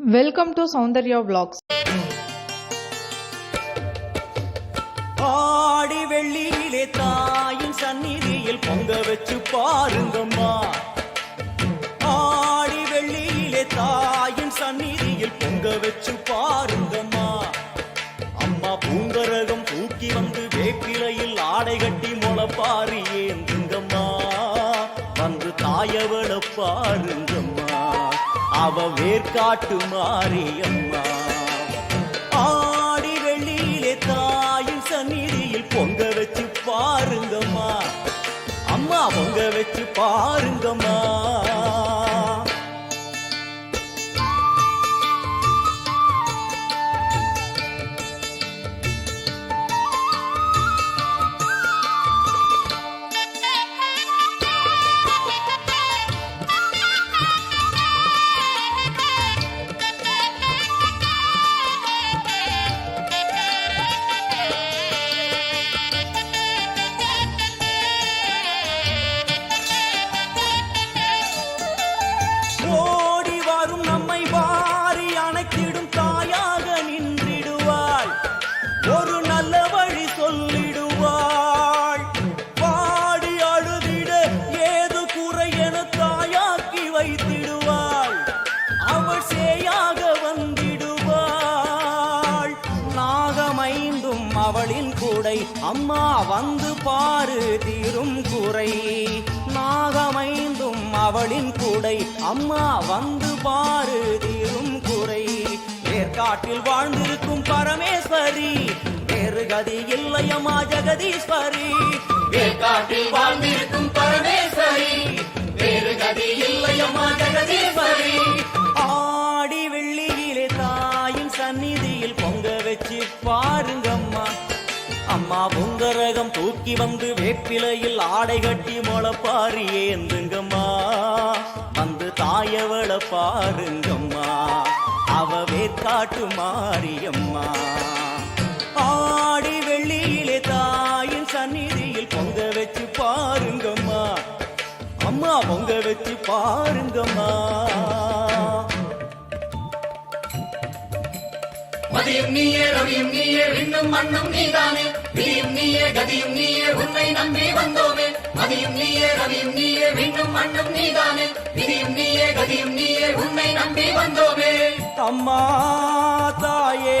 Welcome to Soundarya vlogs. ஆடி வெள்ளியிலே தாயின் சந்நிதியில் பொங்க வச்சு பாருங்கம்மா. ஆடி வெள்ளியிலே தாயின் சந்நிதியில் பொங்க வச்சு பாருங்கம்மா. அம்மா பூங்கரகம் தூக்கி வந்து வேப்பிலையில் ஆடை கட்டி முளப்பாரி ஏந்துங்கம்மா. வந்து தாயவள பாருங்கம்மா, அவ வேர்காட்டு மாரியம்மா. ஆடி வெள்ளியிலே தாயின் சந்நிதியில் பொங்க வச்சு பாருங்கம்மா. அம்மா பொங்க வச்சு பாருங்கம்மா. ஓடி வரும் நம்மை வாரி அணைத்திடும் தாயாக நின்றிடுவாள். ஒரு நல்ல வழி சொல்லிடுவாள். பாடி அழுதிட ஏது குறை என தாயாக்கி வைத்திடுவாள். அவள் சேயாக வந்திடுவாள். நாகமைந்தும் அவளின் கூடை, அம்மா வந்து பாரு தீரும் குறை. நாகமைந்தும் அவளின் கூடை, அம்மா வந்து பாரு தீரும் குறை. வேர்காட்டில் வாழ்ந்திருக்கும் பரமேஸ்வரி, வேறு கதி இல்லையம்மா ஜெகதீஸ்வரி. வேர்காட்டில் வாழ்ந்திருக்கும் பரமேஸ்வரி, வேறு கதி இல்லையம்மா ஜெகதீஸ்வரி. ஆடி வெள்ளியிலே தாயின் சந்நிதியில் பொங்க வச்சு பாருங்கம்மா. அம்மா பொங்கரகம் தூக்கி வந்து வேப்பிலையில் ஆடை கட்டி முளப்பாரி ஏந்துங்கம்மா. வந்து தாயவள பாருங்கம்மா, அவ வேர்காட்டு மாரியம்மா. ஆடி வெள்ளியிலே தாயின் சந்நிதியில் பொங்க வச்சு பாருங்கம்மா. அம்மா பொங்க வச்சு பாருங்கம்மா. மதியும் நீயே ரவியும் நீயே விண்ணும் மண்ணும் நீதானே. விதியும் நீயே கதியும் நீயே உன்னை நம்பி வந்தோமே. மதியும் நீயே ரவியும் நீயே விண்ணும் மண்ணும் நீதானே. விதியும் நீயே கதியும் நீயே உன்னை நம்பி வந்தோமே. அம்மா தாயே